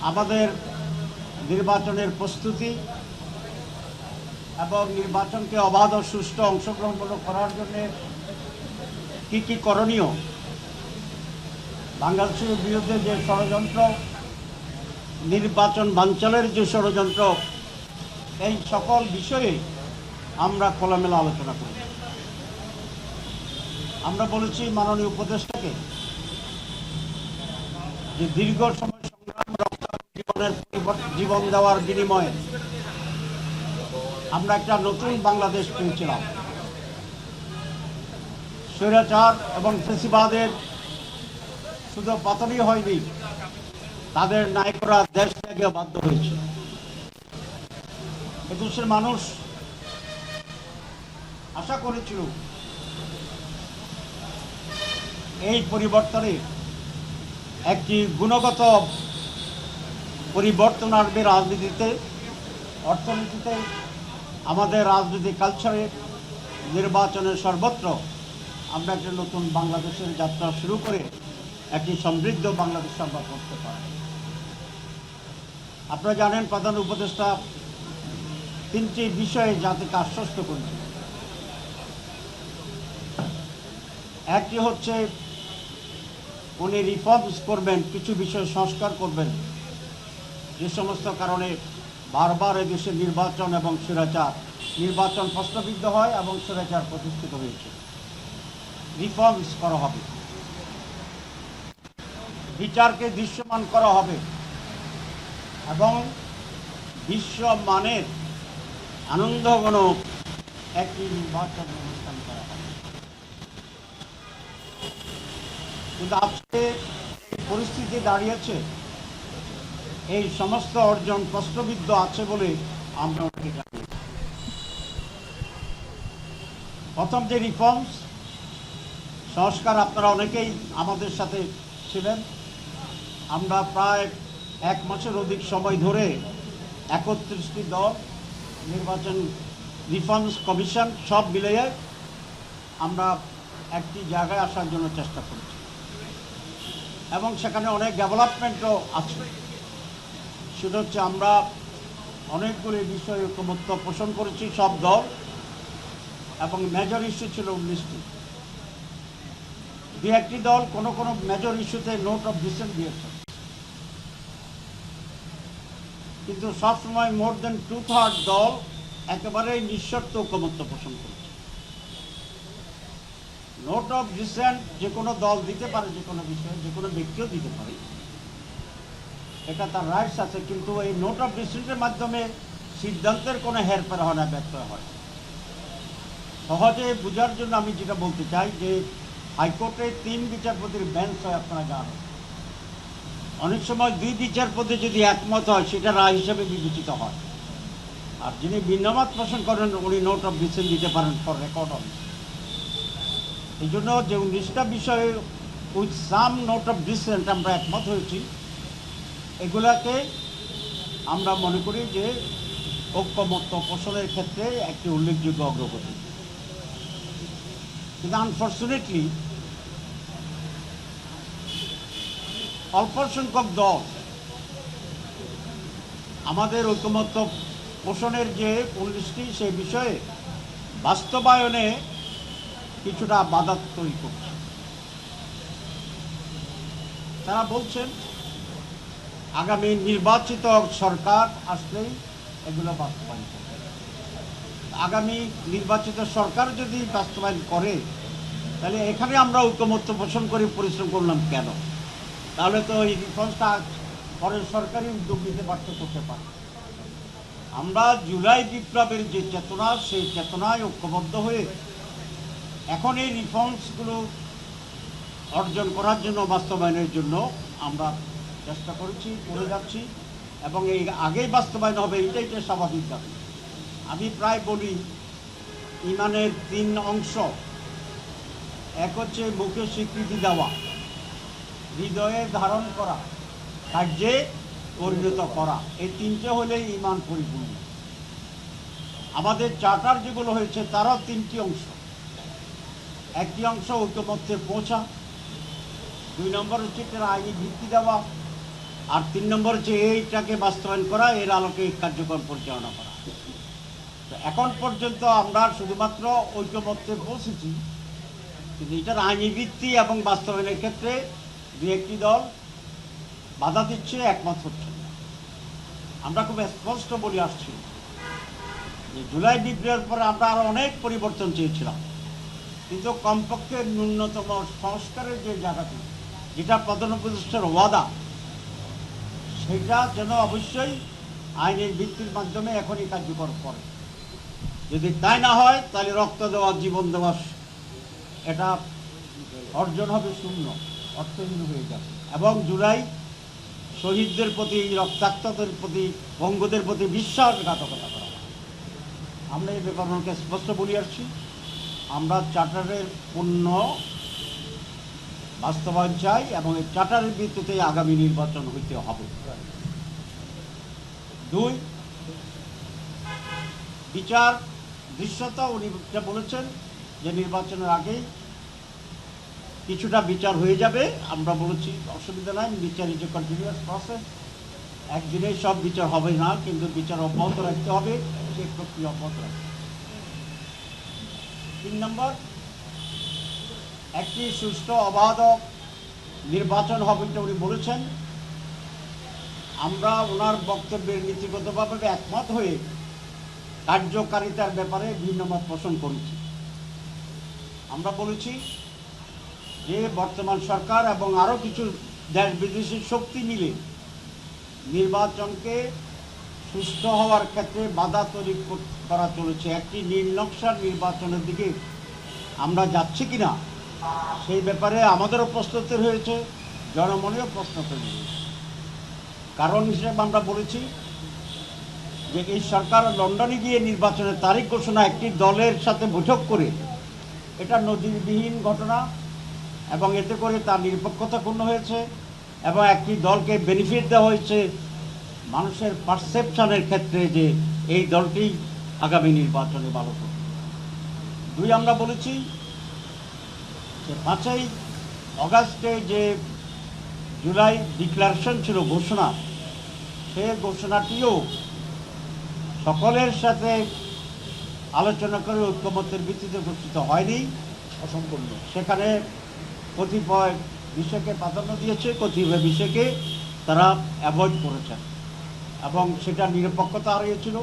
আমাদের নির্বাচনের প্রস্তুতি এবং নির্বাচনকে অবাধ ও সুষ্ঠু অংশগ্রহণমূলক করার জন্য কী কী করণীয়, বাংলাদেশের বিরুদ্ধে যে ষড়যন্ত্র, নির্বাচন বানচালের যে ষড়যন্ত্র, এই সকল বিষয়ে আমরা খোলামেলা আলোচনা করি। আমরা বলেছি মাননীয় উপদেষ্টাকে যে দীর্ঘ সময় সংগ্রাম, জীবন দেওয়ার বিনিময়ে আমরা একটা নতুন বাংলাদেশ পেয়েছিলাম। স্বৈরাচার এবং ফ্যাসিবাদের শুধু পতনই হয়নি, তাদের নায়করা দেশ ত্যাগে বাধ্য হয়েছে। এদেশের মানুষ আশা করেছিল এই পরিবর্তনে একটি গুণগত পরিবর্তন আসবে রাজনীতিতে, অর্থনীতিতে, আমাদের রাজনৈতিক কালচারে, নির্বাচনে, সর্বত্র আমরা একটা নতুন বাংলাদেশের যাত্রা শুরু করে একটি সমৃদ্ধ বাংলাদেশ আমরা করতে পারি। আপনারা জানেন প্রধান উপদেষ্টা তিনটি বিষয়ে জাতিকে আশ্বস্ত করেছেন। একটি হচ্ছে উনি রিফর্মস করবেন, কিছু বিষয় সংস্কার করবেন যে সমস্ত কারণে বারবার এদেশে নির্বাচন এবং স্বৈরাচার, নির্বাচন প্রশ্নবিদ্ধ হয় এবং স্বৈরাচার প্রতিষ্ঠিত হয়েছে। রিফর্মস করা হবে, বিচারকে দৃশ্যমান করা হবে এবং বিশ্বমানের আনন্দঘন একটি নির্বাচন অনুষ্ঠান করা হবে। কিন্তু আজকে পরিস্থিতি দাঁড়িয়েছে এই সমস্ত অর্জন প্রশ্নবিদ্ধ আছে বলে আমরা জানি। প্রথম যে রিফর্মস সংস্কার, আপনারা অনেকেই আমাদের সাথে ছিলেন। আমরা প্রায় 1 মাসের অধিক সময় ধরে 31টি দল, নির্বাচন রিফর্মস কমিশন সব মিলিয়ে আমরা একটি জায়গায় আসার জন্য চেষ্টা করছি এবং সেখানে অনেক ডেভেলপমেন্টও আছে। সেটা হচ্ছে আমরা অনেকগুলি বিষয়ে ঐকমত্য পোষণ করেছি সব দল, এবং মেজর ইস্যু ছিল 19টি। দু একটি দল কোনো কোনো মেজর ইস্যুতে নোট অফ ডিসেন্ট দিয়েছে, কিন্তু সবসময় মোর দেন 2/3 দল একেবারেই নিঃশর্ত ঐকমত্য পোষণ করেছে। নোট অফ ডিসেন্ট যে কোনো দল দিতে পারে, যে কোনো বিষয়ে, যে কোনো ব্যক্তিও দিতে পারে, এটা তার রাইটস আছে, কিন্তু এই নোট অফ ডিসেন্টের মাধ্যমে সিদ্ধান্তের কোনো হেরফের হয় না, ব্যত্যয় হয়। সহজে বোঝার জন্য আমি যেটা বলতে চাই যে হাইকোর্টে 3 বিচারপতির বেঞ্চ হয়, আপনারা জানেন। অনেক সময় 2 বিচারপতি যদি একমত হয় সেটা রায় হিসেবে বিবেচিত হয়, আর যিনি ভিন্নমত পোষণ করেন উনি নোট অফ ডিসেন্ট দিতে পারেন ফর রেকর্ড অন। এই জন্য যে 19টা বিষয়ে with some note of dissent আমরা একমত হয়েছি, এগুলাকে আমরা মনে করি যে ঐকমত্য পোষণের ক্ষেত্রে একটি উল্লেখযোগ্য অগ্রগতি। কিন্তু আনফর্চুনেটলি অল্প সংখ্যক দল আমাদের ঐকমত্য পোষণের যে 19টি সেই বিষয়ে বাস্তবায়নে কিছুটা বাধা তৈরি করছে। তারা বলছেন আগামী নির্বাচিত সরকার আসলেই এগুলো বাস্তবায়ন করবে। আগামী নির্বাচিত সরকার যদি বাস্তবায়ন করে তাহলে এখানে আমরা ঐকমত্য পোষণ করে পরিশ্রম করলাম কেন? তাহলে তো এই রিফর্মসটা পরের সরকারি উদ্যোগ নিতে বাধ্য করতে পারে। আমরা জুলাই বিপ্লবের যে চেতনা, সেই চেতনায় ঐক্যবদ্ধ হয়ে এখন এই রিফর্মসগুলো অর্জন করার জন্য, বাস্তবায়নের জন্য আমরা চেষ্টা করেছি, করে যাচ্ছি, এবং এই আগেই বাস্তবায়ন হবে এটাই তো স্বাভাবিক দাবি। আমি প্রায় বলি ইমানের 3 অংশ, এক হচ্ছে মুখে স্বীকৃতি দেওয়া, হৃদয়ে ধারণ করা, কার্যে পরিণত করা। এই 3টে হলেই ইমান পরিপূর্ণ। আমাদের চার্টার যেগুলো হয়েছে তারও 3টি অংশ। একটি অংশ ঐকমত্যে পৌঁছা, 2 নম্বর হচ্ছে তার আইনি ভিত্তি দেওয়া, আর 3 নম্বর যে এইটাকে বাস্তবায়ন করা, এর আলোকে কার্যক্রম পরিচালনা করা। তো এখন পর্যন্ত আমরা শুধুমাত্র ঐক্যমত্যে পৌঁছেছি, কিন্তু এটার আইনি ভিত্তি এবং বাস্তবায়নের ক্ষেত্রে দু একটি দল বাধা দিচ্ছে, একমত হচ্ছে না। আমরা খুব স্পষ্ট বলে আসছি যে জুলাই বিপ্লবের পরে আমরা আরও অনেক পরিবর্তন চেয়েছিলাম, কিন্তু কমপক্ষে ন্যূনতম সংস্কারের যে জায়গাটি, যেটা প্রধান উপদেষ্টার ওয়াদা, সেটা যেন অবশ্যই আইনের ভিত্তির মাধ্যমে এখনই কার্যকর করে। যদি তাই না হয় তাহলে রক্ত দেওয়া, জীবন দেওয়া, এটা অর্জন হবে শূন্য, অর্থহীন হয়ে যাবে। এবং জুলাই শহীদদের প্রতি, রক্তাক্তদের প্রতি, বঙ্গদের প্রতি বিশ্বাসঘাতকতা করা। আমরা এই ব্যাপারকে স্পষ্ট বলে আসছি, আমরা চার্টারের পূর্ণ বাস্তবায়ন চাই এবং এই চার্টারের ভিত্তিতে আগামী নির্বাচন হইতে হবে। 2, বিচার দৃশ্যতা। উনি বলেছেন যে নির্বাচনের আগেই কিছুটা বিচার হয়ে যাবে। আমরা বলেছি অসুবিধা নাই, বিচার ইজ এ কন্টিনিউয়াস প্রসেস, একদিনেই সব বিচার হবে না, কিন্তু বিচার অব্যাহত রাখতে হবে, সেই প্রক্রিয়া অব্যাহত রাখতে হবে। 3 নম্বর, একটি সুষ্ঠু অবাধ নির্বাচন হবে, এটা উনি বলেছেন। আমরা ওনার বক্তব্যের নীতিগতভাবে একমত হয়ে কার্যকারিতার ব্যাপারে ভিন্ন মত পোষণ করেছি। আমরা বলেছি যে বর্তমান সরকার এবং আরও কিছু দেশ বিদেশি শক্তি মিলে নির্বাচনকে সুষ্ঠু হওয়ার ক্ষেত্রে বাধা তৈরি করা চলেছে। একটি নীলনকশার নির্বাচনের দিকে আমরা যাচ্ছি কিনা সেই ব্যাপারে আমাদেরও প্রস্তুতি হয়েছে, জনমনেও প্রশ্ন তৈরি হয়েছে। কারণ হিসেবে আমরা বলেছি যে এই সরকার লন্ডনে গিয়ে নির্বাচনের তারিখ ঘোষণা একটি দলের সাথে বৈঠক করে, এটা নজিরবিহীন ঘটনা এবং এতে করে তার নিরপেক্ষতা ক্ষুণ্ণ হয়েছে এবং একটি দলকে বেনিফিট দেওয়া হয়েছে মানুষের পারসেপশনের ক্ষেত্রে যে এই দলটি আগামী নির্বাচনে ভালো করবে। 2, আমরা বলেছি যে 5ই অগাস্টে যে জুলাই ডিক্লারেশন ছিল, ঘোষণা, সে ঘোষণাটিও সকলের সাথে আলোচনা করে ঐক্যমত্যের ভিত্তিতে ঘোষিত হয়নি, অসম্পূর্ণ। সেখানে কতিপয় বিষয়কে প্রাধান্য দিয়েছে, কতিপয় বিষয়কে তারা অ্যাভয়েড করেছেন এবং সেটা নিরপেক্ষতা হারিয়েছিল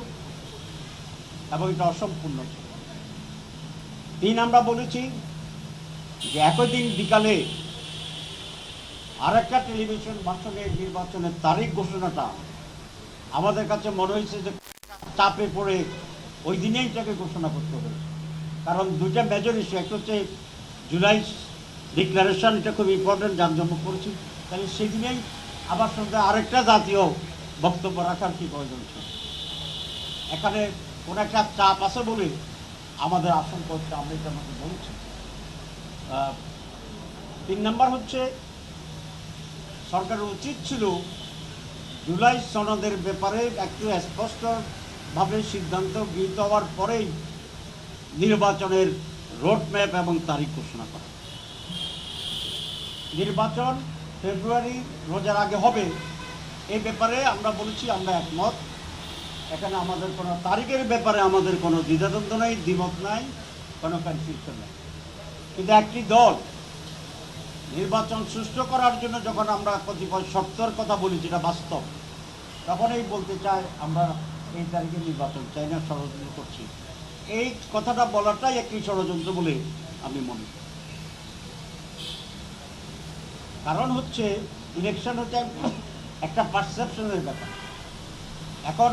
এবং এটা অসম্পূর্ণ ছিল। 3, আমরা বলেছি যে একই দিন বিকালে আরেকটা টেলিভিশন ভাষণে নির্বাচনের তারিখ ঘোষণাটা আমাদের কাছে মনে হয়েছে যে চাপে পড়ে ওই দিনেই এটাকে ঘোষণা করতে হয়েছে। কারণ 2টা মেজর ইস্যু, একটা হচ্ছে জুলাই ডিক্লারেশন, এটা খুব ইম্পর্টেন্ট, জাঁকজমক করেছি, তাহলে সেদিনেই আবার সঙ্গে আরেকটা জাতীয় বক্তব্য রাখার কি প্রয়োজন ছিল। এখানে কোনো একটা চাপ আছে বলে আমাদের আশঙ্কা হচ্ছে, আমরা এটা আমাকে বলছি। 3 নম্বর হচ্ছে সরকারের উচিত ছিল জুলাই সনদের ব্যাপারে একটু স্পষ্টভাবে সিদ্ধান্ত গৃহীত হওয়ার পরেই নির্বাচনের রোডম্যাপ এবং তারিখ ঘোষণা করা। নির্বাচন ফেব্রুয়ারি রোজার আগে হবে, এই ব্যাপারে আমরা বলেছি আমরা একমত। এখানে আমাদের কোনো তারিখের ব্যাপারে আমাদের কোনো দ্বিধাদ্বন্দ্ব নেই, দ্বিমত নাই, কোনো কনফিউশন নেই। কিন্তু একটি দল নির্বাচন সুষ্ঠু করার জন্য যখন আমরা কতিপয় শর্তের কথা বলি, যেটা বাস্তব, তখনই বলতে চায় আমরা এই তারিখে নির্বাচন চাই না, ষড়যন্ত্র করছি। এই কথাটা বলাটাই একটি ষড়যন্ত্র বলে আমি মনে করি। কারণ হচ্ছে ইলেকশন হচ্ছে একটা পারসেপশনের ব্যাপার। এখন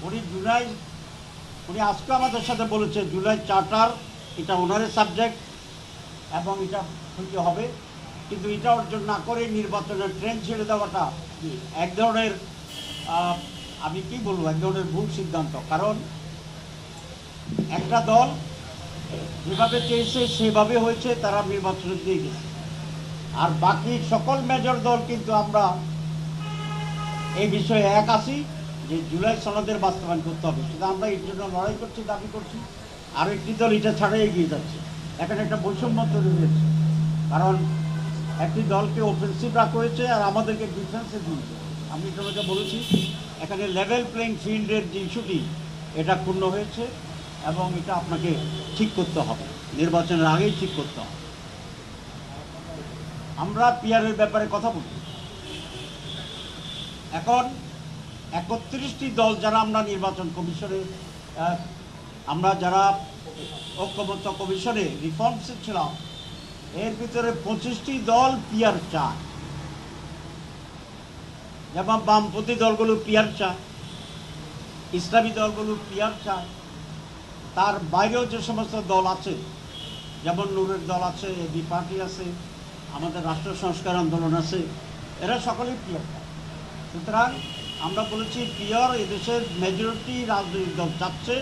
উনি আজকে আমাদের সাথে বলেছে জুলাই চার্টার এটা ওনারের সাবজেক্ট এবং এটা হইতে হবে, কিন্তু এটা অর্জন না করে নির্বাচনের ট্রেন ছেড়ে দেওয়াটা এক ধরনের, আমি কি বলবো, এক ধরনের ভুল সিদ্ধান্ত। কারণ একটা দল যেভাবে চেয়েছে সেভাবে হয়েছে, তারা নির্বাচনে দিয়ে গেছে। আর বাকি সকল মেজর দল কিন্তু আমরা এই বিষয়ে এক আছি যে জুলাই সনদের বাস্তবায়ন করতে হবে, সেটা আমরা এর জন্য লড়াই করছি, দাবি করছি। আর একটি দল এটা ছাড়াই এগিয়ে যাচ্ছে। এখানে একটা বৈষম্য তৈরি হয়েছে, কারণ একটি দলকে অফেন্সিভ রাখা হয়েছে আর আমাদেরকে ডিফেন্সে দিয়েছে। আমি তোমাকে বলেছি এখানে লেভেল প্লেইং ফিল্ডের যে ইস্যুটি এটা ক্ষুণ্ণ হয়েছে এবং এটা আপনাকে ঠিক করতে হবে, নির্বাচনের আগেই ঠিক করতে হবে। আমরা পিআরের ব্যাপারে কথা বলি। এখন 31টি দল যারা আমরা নির্বাচন কমিশনে আমরা যারা ঐক্যমত্য কমিশনে রিফর্মসে ছিলাম, এর ভিতরে 25টি দল পিআর চায়। যেমন বামপন্থী দলগুলো পিআর চায়, ইসলামী দলগুলো পিআর চায়, তার বাইরেও যে সমস্ত দল আছে, যেমন নূরের দল আছে, এবি পার্টি আছে, আমাদের রাষ্ট্র সংস্কার আন্দোলন আছে, এরা সকলেই পিআর চায়। সুতরাং আমরা বলেছি পিআর এদেশের মেজরিটি রাজনৈতিক দল চাচ্ছে,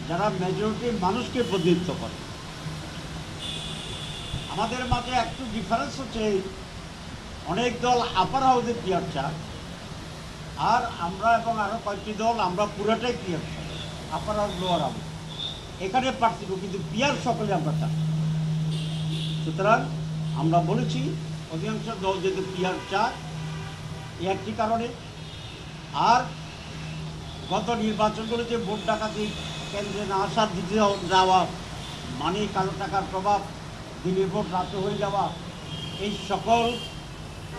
যারা মেজরিটি মানুষকে প্রতিনিধিত্ব করে। আমাদের মাঝে একটু ডিফারেন্স হচ্ছে, অনেক দল আপার হাউসে পিআর চায়, আর আমরা এবং আরও কয়েকটি দল আমরা পুরোটাই পিআর চাই, আপার হাউস লোয়ার হাউস এখানে পার্থক্য, কিন্তু পিআর সকলে আমরা চাই। সুতরাং আমরা বলেছি অধিকাংশ দল যেহেতু পিআর চায় এই একটি কারণে। আর গত নির্বাচনগুলোতে ভোট ডাকাতি কেন্দ্রে না আসার দিতে যাওয়া, মানে কালো টাকার প্রভাব, দিনের ভোট রাতে হয়ে যাওয়া, এই সকল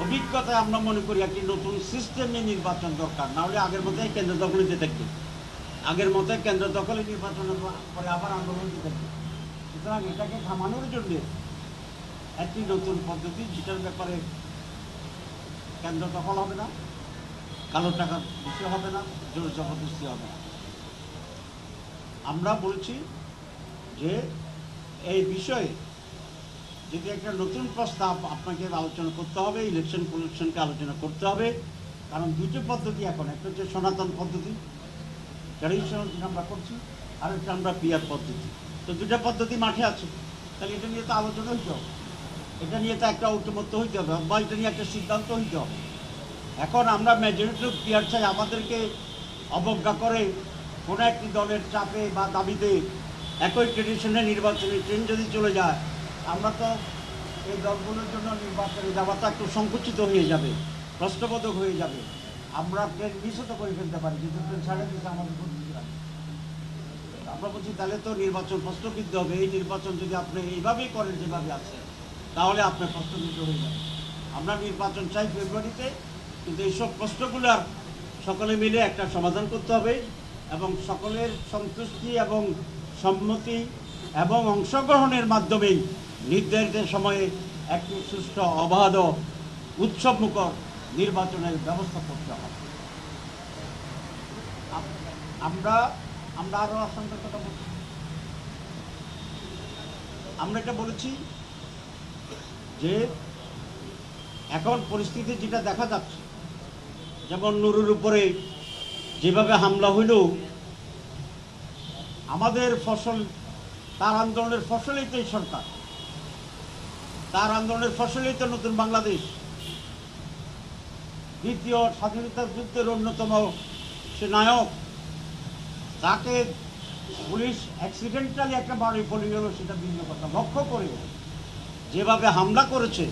অভিজ্ঞতায় আমরা মনে করি একটি নতুন সিস্টেমে নির্বাচন দরকার। নাহলে আগের মতোই কেন্দ্র দখলে যেতে থাকবে, আগের মতোই কেন্দ্র দখলে নির্বাচনের পরে আবার আন্দোলন যেতে থাকবে। সুতরাং এটাকে থামানোর জন্যে একটি নতুন পদ্ধতি, যেটার ব্যাপারে কেন্দ্র দখল হবে না, কালো টাকার বিষয় হবে না, জোর জবরদস্তি হবে না। আমরা বলছি যে এই বিষয়ে যদি একটা নতুন প্রস্তাব আপনাকে আলোচনা করতে হবে, ইলেকশন কমিশনকে আলোচনা করতে হবে। কারণ দুটো পদ্ধতি এখন, একটা হচ্ছে সনাতন পদ্ধতি, ট্র্যাডিশনাল যেটা আমরা করছি, আর একটা আমরা পিআর পদ্ধতি। তো দুটো পদ্ধতি মাঠে আছে, তাহলে এটা নিয়ে তো আলোচনা হইতে হবে, এটা নিয়ে তো একটা ঐক্যমত্য হইতে হবে, বা এটা নিয়ে একটা সিদ্ধান্ত হইতে হবে। এখন আমরা মেজরিটি পিআর চাই, আমাদেরকে অবজ্ঞা করে কোনো একটি দলের চাপে বা দাবিতে একই ট্রেডিশনের নির্বাচনী ট্রেন যদি চলে যায়, আমরা তো এই দলগুলোর জন্য নির্বাচনে যাওয়াটা একটু সংকুচিত হয়ে যাবে, প্রশ্নবোধক হয়ে যাবে। আমরা ট্রেন মিসও তো করে ফেলতে পারি, যেহেতু ট্রেন ছাড়ে দিতে আমাদের আমরা বলছি তাহলে তো নির্বাচন প্রশ্নবিদ্ধ হবে। এই নির্বাচন যদি আপনি এইভাবেই করেন যেভাবে আছে, তাহলে আপনার প্রশ্নবিদ্ধ হয়ে যাবে। আমরা নির্বাচন চাই ফেব্রুয়ারিতে, কিন্তু এইসব প্রশ্নগুলোর সকলে মিলে একটা সমাধান করতে হবে এবং সকলের সন্তুষ্টি এবং সম্মতি এবং অংশগ্রহণের মাধ্যমেই নির্ধারিত সময়ে একটি সুষ্ঠু অবাধ উৎসবমুখর নির্বাচনের ব্যবস্থা করতে হবে। আমরা আরও আশঙ্কার কথা বলছি। আমরা এটা বলেছি যে এখন পরিস্থিতি যেটা দেখা যাচ্ছে, যেমন নুরুর উপরে যেভাবে হামলা হইল, আমাদের ফসল, তার আন্দোলনের ফসলেই তো এই সরকার, তার আন্দোলনের ফসলেই তো নতুন বাংলাদেশ। দ্বিতীয় স্বাধীনতা যুদ্ধের অন্যতম সে নায়ক, তাকে পুলিশ অ্যাক্সিডেন্টালি একটা বাড়ি পড়ে গেল, সেটা ভিন্ন কথা। লক্ষ্য করে যেভাবে হামলা করেছে,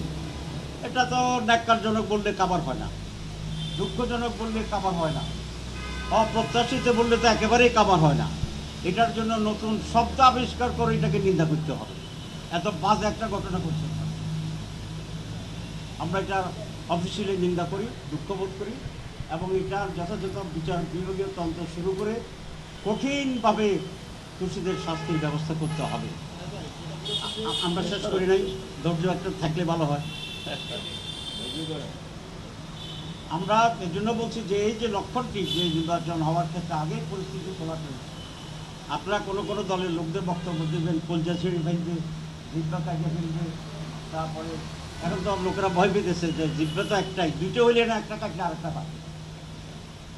এটা তো ন্যাক্কারজনক বললে কাবার হয় না, দুঃখজনক বললে কাবার হয় না, অপ্রত্যাশিত বললে তো একেবারেই কাবার হয় না। এটার জন্য নতুন শব্দ আবিষ্কার করে এটাকে নিন্দা করতে হবে। এত বাজে একটা ঘটনা করছে, আমরা এটা অফিসিয়ালি নিন্দা করি, দুঃখবোধ করি এবং এটার যথাযথ বিচার বিভাগীয় তন্ত্র শুরু করে কঠিনভাবে দোষীদের শাস্তির ব্যবস্থা করতে হবে। আমরা শেষ করি নাই, ধৈর্য একটা থাকলে ভালো হয়। আমরা এর জন্য বলছি যে এই যে লক্ষণটি, যে নির্বাচন হওয়ার ক্ষেত্রে আগে পরিস্থিতি খোলাতে, আপনারা কোনো কোনো দলের লোকদের বক্তব্য দেবেন, কলজা ছেড়ে ফেলবে, জিব্বা কাটিয়ে ফেলবে, তারপরে এখন তো লোকেরা ভয় পেতেছে যে জিব্বা তো একটাই, দুটো হইলে না একটা কাটলে আরেকটা পাবে,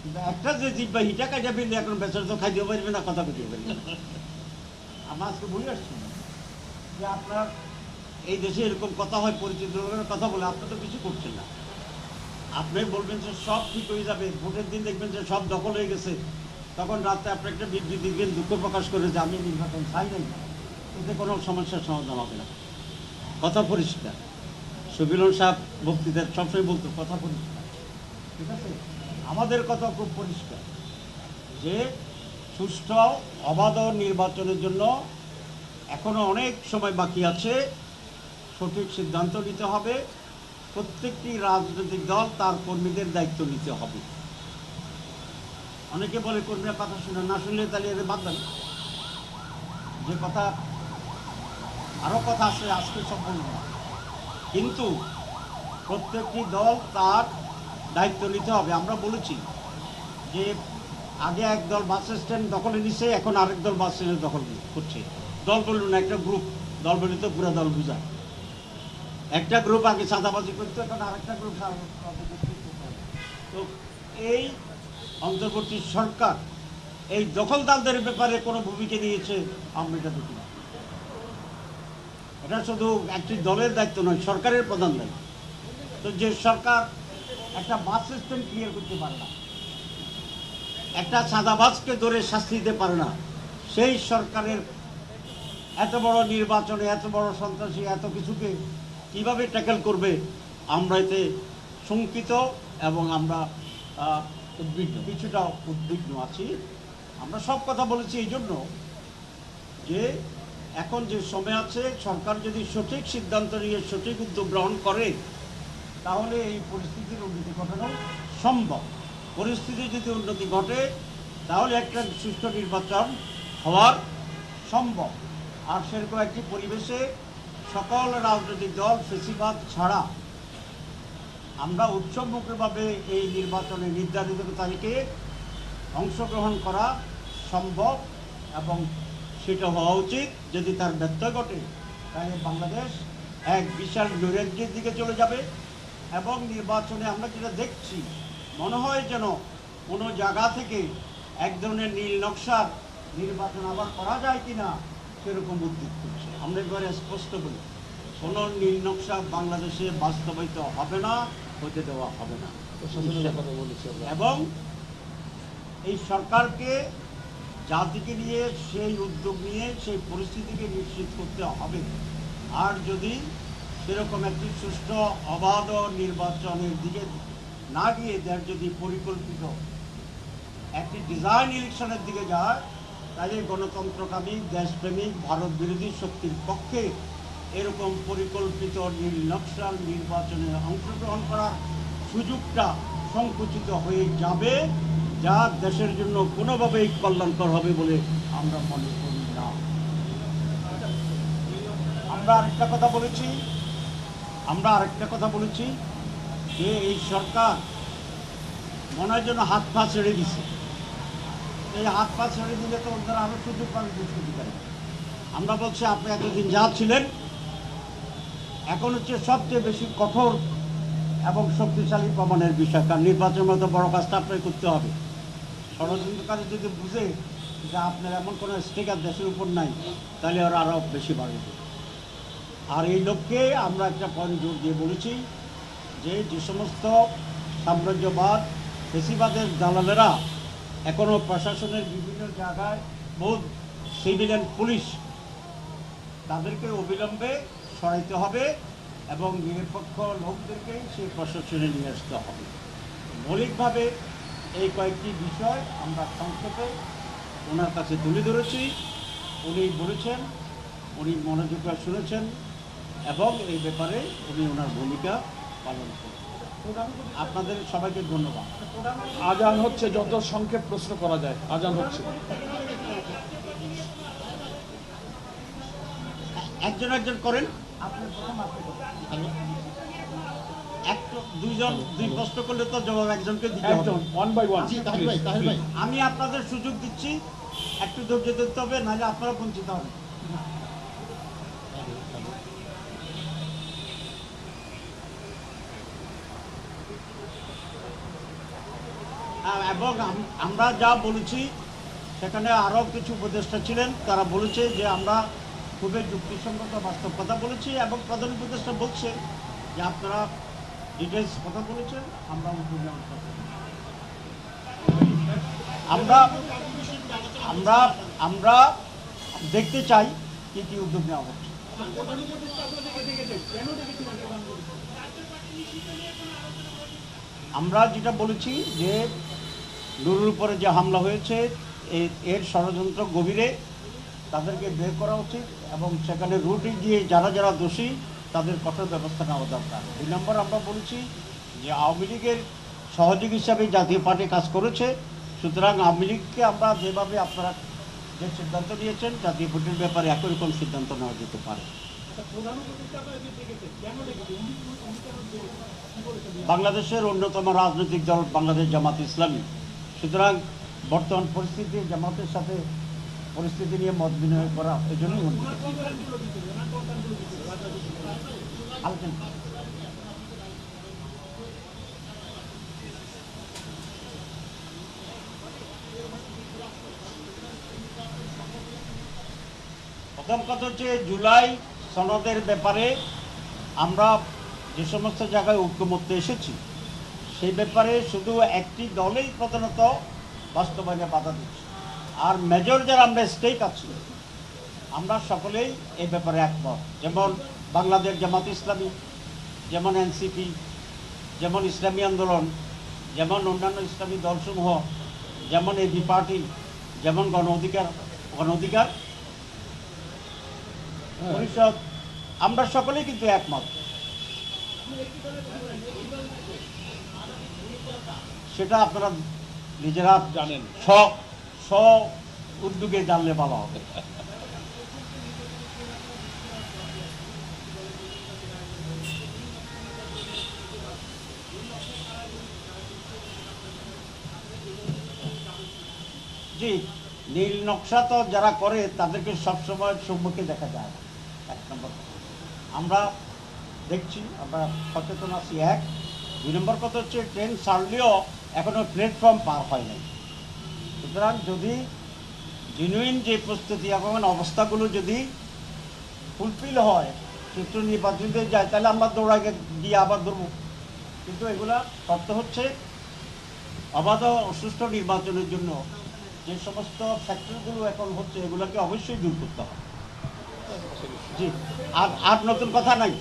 কিন্তু একটা যে জিব্বা হিটা কাটিয়ে ফেললে এখন বেচার তো খাইতেও পারবে না, কথা কইতেও পারবে না। আমরা আজকে বলে আসছি যে আপনার এই দেশে এরকম কথা হয়, পরিচিত লোকের কথা বলে, আপনি তো কিছু করছেন না। আপনি বলবেন যে সব ঠিক হয়ে যাবে, ভোটের দিন দেখবেন যে সব দখল হয়ে গেছে, তখন রাতে আপনি একটা বিবৃতি দিবেন, দুঃখ প্রকাশ করে যে আমি নির্বাচন চাই নাই, এতে কোনো সমস্যার সমাধান হবে না, কথা পরিষ্কার। সুবিলন সাহেব বক্তৃতা সবসময় বলতো কথা পরিষ্কার, ঠিক আছে? আমাদের কথা খুব পরিষ্কার যে সুষ্ঠু অবাধ নির্বাচনের জন্য এখনও অনেক সময় বাকি আছে। সঠিক সিদ্ধান্ত নিতে হবে। প্রত্যেকটি রাজনৈতিক দল তার কর্মীদের দায়িত্ব নিতে হবে। অনেকে বলে কর্মীরা কথা শুনে না, শুনলে তাহলে এদের বাদ দেন। যে কথা আরও কথা আছে, আজকে সব বলব না, কিন্তু প্রত্যেকটি দল তার দায়িত্ব নিতে হবে। আমরা বলেছি যে আগে এক দল বাস স্ট্যান্ড দখলে নিছে, এখন আরেক দল বাস স্ট্যান্ড দখল করছে। দল বলল না, একটা গ্রুপ। দল বলে তো পুরো দল বুঝায়। একটা গ্রুপ আগে চাঁদাবাজি করতো, এখন আরেকটা গ্রুপ। তো এই অন্তর্বর্তী সরকার এই দখলদারদের ব্যাপারে কোনো ভূমিকা নিয়েছে আমরা এটা দেখি না। এটা শুধু একটি দলের দায়িত্ব নয়, সরকারের প্রধান দায়িত্ব। তো যে সরকার একটা বাস সিস্টেম ক্লিয়ার করতে পারে না, একটা চাঁদাবাজকে ধরে শাস্তি দিতে পারে না, সেই সরকারের এত বড় নির্বাচনে এত বড় সন্ত্রাসী এত কিছুকে কিভাবে ট্যাকেল করবে, আমরা এতে শঙ্কিত এবং আমরা কিছুটা উদ্বিগ্ন আছি। আমরা সব কথা বলেছি এই জন্য যে এখন যে সময় আছে, সরকার যদি সঠিক সিদ্ধান্ত নিয়ে সঠিক উদ্যোগ গ্রহণ করে তাহলে এই পরিস্থিতির উন্নতি ঘটানো সম্ভব। পরিস্থিতি যদি উন্নতি ঘটে তাহলে একটা সুষ্ঠু নির্বাচন হওয়ার সম্ভব। আর সেরকম একটি পরিবেশে সকল রাজনৈতিক দল ফেসিবাদ ছাড়া আমরা উৎসবমুখীভাবে এই নির্বাচনে নির্ধারিত তারিখে অংশগ্রহণ করা সম্ভব এবং সেটা হওয়া উচিত। যদি তার ব্যত্যয় ঘটে তাহলে বাংলাদেশ এক বিশাল নৈরাজ্যের দিকে চলে যাবে এবং নির্বাচনে আমরা যেটা দেখছি মনে হয় যেন কোনো জায়গা থেকে এক ধরনের নীল নকশার নির্বাচন আবার করা যায় কিনা সেরকম উদ্যোগ করছে। আমরা এবারে স্পষ্ট বলি, কোনো নীল নকশা বাংলাদেশে বাস্তবায়িত হবে না, হতে দেওয়া হবে না। এবং এই সরকারকে জাতিকে নিয়ে সেই উদ্যোগ নিয়ে সেই পরিস্থিতিকে নিশ্চিত করতে হবে। আর যদি সেরকম একটি সুষ্ঠু অবাধ নির্বাচনের দিকে না গিয়ে দেয়, যদি পরিকল্পিত একটি ডিজাইন ইলেকশনের দিকে যায়, তাহলে গণতন্ত্রকামী দেশপ্রেমিক ভারত বিরোধী শক্তির পক্ষে এরকম পরিকল্পিত নীল নকশার নির্বাচনে অংশগ্রহণ করার সুযোগটা সংকুচিত হয়ে যাবে, যা দেশের জন্য কোনোভাবেই কল্যাণকর হবে বলে আমরা মনে করি না। আমরা আরেকটা কথা বলেছি যে এই সরকার মনে হয় যেন হাত পা ছেড়ে দিছে। এই হাত পা ছেড়ে দিলে তো ওনারা আরও সুযোগ পাবে দুষ্কৃতি করে। আমরা বলছি আপনি এতদিন যা ছিলেন এখন হচ্ছে সবচেয়ে বেশি কঠোর এবং শক্তিশালী প্রমাণের বিষয়। কারণ নির্বাচনের মতো বড় কাজটা আপনাকে করতে হবে। ষড়যন্ত্রকারী যদি বুঝে যে আপনার এমন কোনো স্টিকার দেশের উপর নাই, তাহলে ওরা আরও বেশি বাড়বে। আর এই লক্ষ্যে আমরা একটা পয়েন্ট জোর দিয়ে বলেছি যে যে সমস্ত সাম্রাজ্যবাদ ফেসিবাদের দালালেরা এখনও প্রশাসনের বিভিন্ন জায়গায় বহুত সিভিলিয়ান পুলিশ, তাদেরকে অবিলম্বে সরাইতে হবে এবং নিরপেক্ষ লোকদেরকে সেই প্রশাসনে নিয়ে আসতে হবে। মৌলিকভাবে এই কয়েকটি বিষয় আমরা সংক্ষেপে ওনার কাছে তুলে ধরেছি। উনি বলেছেন, উনি মনোযোগ শুনেছেন এবং এই ব্যাপারে উনি ওনার ভূমিকা পালন করেন। আপনাদের সবাইকে ধন্যবাদ। আজান হচ্ছে, যত সংক্ষেপ প্রশ্ন করা যায়। আজান হচ্ছে, একজন একজন করেন। দুই প্রশ্ন করলে তো জবাব একজনকে দিতে হবে। One by one. আমি আপনাদের সুযোগ দিচ্ছি, একটু ধৈর্য ধরতে হবে, নাহলে আপনারা বঞ্চিত হবেন। এবং আমরা যা বলেছি সেখানে আরও কিছু উপদেষ্টা ছিলেন, তারা বলেছে যে আমরা খুবই যুক্তিসঙ্গত বাস্তব কথা বলেছি এবং প্রধান উপদেষ্টা বলছে যে আপনারা ডিটেলস কথা বলেছেন, আমরা আমরা আমরা আমরা দেখতে চাই কি কি উদ্যোগ নেওয়া হচ্ছে। আমরা যেটা বলেছি যে নুরুর উপরে যে হামলা হয়েছে এর ষড়যন্ত্র গভীরে তাদেরকে বের করা উচিত এবং সেখানে রুটে গিয়ে যারা যারা দোষী তাদের কঠোর ব্যবস্থা নেওয়া দরকার। 2 নম্বর আমরা বলেছি যে আওয়ামী লীগের সহযোগী হিসাবে জাতীয় পার্টি কাজ করেছে, সুতরাং আওয়ামী লীগকে আমরা যেভাবে আপনারা যে সিদ্ধান্ত নিয়েছেন জাতীয় পার্টির ব্যাপারে একই রকম সিদ্ধান্ত নেওয়া যেতে পারে। বাংলাদেশের অন্যতম রাজনৈতিক দল বাংলাদেশ জামাত ইসলামী, সুতরাং বর্তমান পরিস্থিতি জামাতের সাথে পরিস্থিতি নিয়ে মত বিনিময় করা এই জন্যই প্রথম কথা হচ্ছে জুলাই সনদের ব্যাপারে আমরা যে সমস্ত জায়গায় ঐক্যমত্যে এসেছি সেই ব্যাপারে শুধু একটি দলেই প্রধানত বাস্তবায়নে বাধা দিচ্ছে, আর মেজর যারা আমরা স্টেক আছি আমরা সকলেই এই ব্যাপারে একমত। যেমন বাংলাদেশ জামাত ইসলামী, যেমন এনসিপি, যেমন ইসলামী আন্দোলন, যেমন অন্যান্য ইসলামী দলসমূহ, যেমন এবি পার্টি, যেমন গণ অধিকার পরিষদ, আমরা সকলেই কিন্তু একমত। সেটা আপনারা নিজেরা জানেন, স্ব উদ্যোগে জানলে ভালো হবে। জি, নীল নকশা তো যারা করে তাদেরকে সবসময় সম্মুখে দেখা যায়। 1 নম্বর আমরা দেখছি, আমরা সচেতন আছি। 2 নম্বর কথা হচ্ছে ট্রেন ছাড়লেও এখনো প্ল্যাটফর্ম পার হয় নাই। সুতরাং যদি জেনুইন যে প্রস্তুতি এবং অবস্থাগুলো যদি ফুলফিল হয়, চিত্র নির্বাচনে যায়, তাহলে আমরা দৌড়ায় গিয়ে আবার ধরবো। কিন্তু এগুলা শর্ত হচ্ছে অবাধ সুষ্ঠু নির্বাচনের জন্য যে সমস্ত ফ্যাক্টরগুলো এখন হচ্ছে এগুলোকে অবশ্যই দূর করতে হবে। জি, আর নতুন কথা নাই।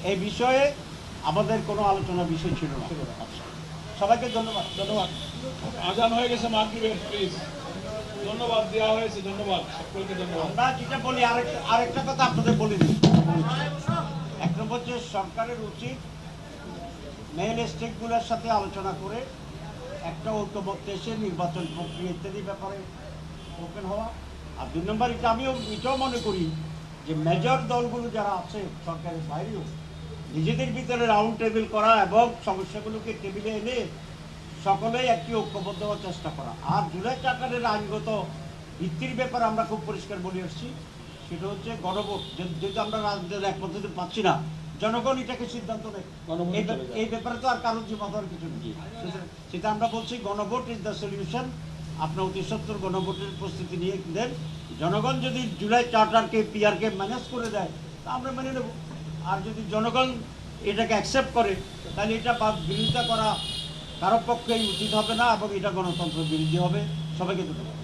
এই বিষয়ে আমাদের কোনো আলোচনার বিষয় ছিল না। সবাইকে ধন্যবাদ। আজান হয়ে গেছে, মাগরিবের প্লিজ। ধন্যবাদ দেওয়া হয়েছে, ধন্যবাদ সকলকে, ধন্যবাদ। আমরা যেটা বলি আরেকটা কথা আপনাদের বলে দিই। 1 নম্বর হচ্ছে সরকারের উচিত মেইন স্টেকগুলোর সাথে আলোচনা করে একটা ঐক্যমত্যে এসে নির্বাচন প্রক্রিয়া ইত্যাদি ব্যাপারে ওপেন হওয়া। আর 2 নম্বর এটাও মনে করি যে মেজর দলগুলো যারা আছে সরকারের বাইরেও নিজেদের ভিতরে রাউন্ড টেবিল করা এবং সমস্যাগুলোকে টেবিলে এনে সকলেই একটি ঐক্যবদ্ধ হওয়ার চেষ্টা করা। আর জুলাই চার্টারের আইনগত ভিত্তির ব্যাপারে আমরা খুব পরিষ্কার বলে আসছি, সেটা হচ্ছে গণভোট। যেহেতু আমরা রাজনীতির এক পদ্ধতি পাচ্ছি না, জনগণ এটাকে সিদ্ধান্ত নেয়। এই ব্যাপারে তো আর কারোর জীবন হওয়ার কিছু নেই। সেটা আমরা বলছি গণভোট ইজ দ্য সলিউশন। আপনার অতি সত্তর গণভোটের প্রস্তুতি নিয়ে দেন। জনগণ যদি জুলাই চার্টারকে পিআরকে ম্যানেজ করে দেয় তা আমরা মেনে নেব। আর যদি জনগণ এটাকে অ্যাকসেপ্ট করে তাহলে এটা বিরোধিতা করা কারোর পক্ষেই উচিত হবে না এবং এটা গণতন্ত্র বিরোধী হবে। সবাইকে ধন্যবাদ।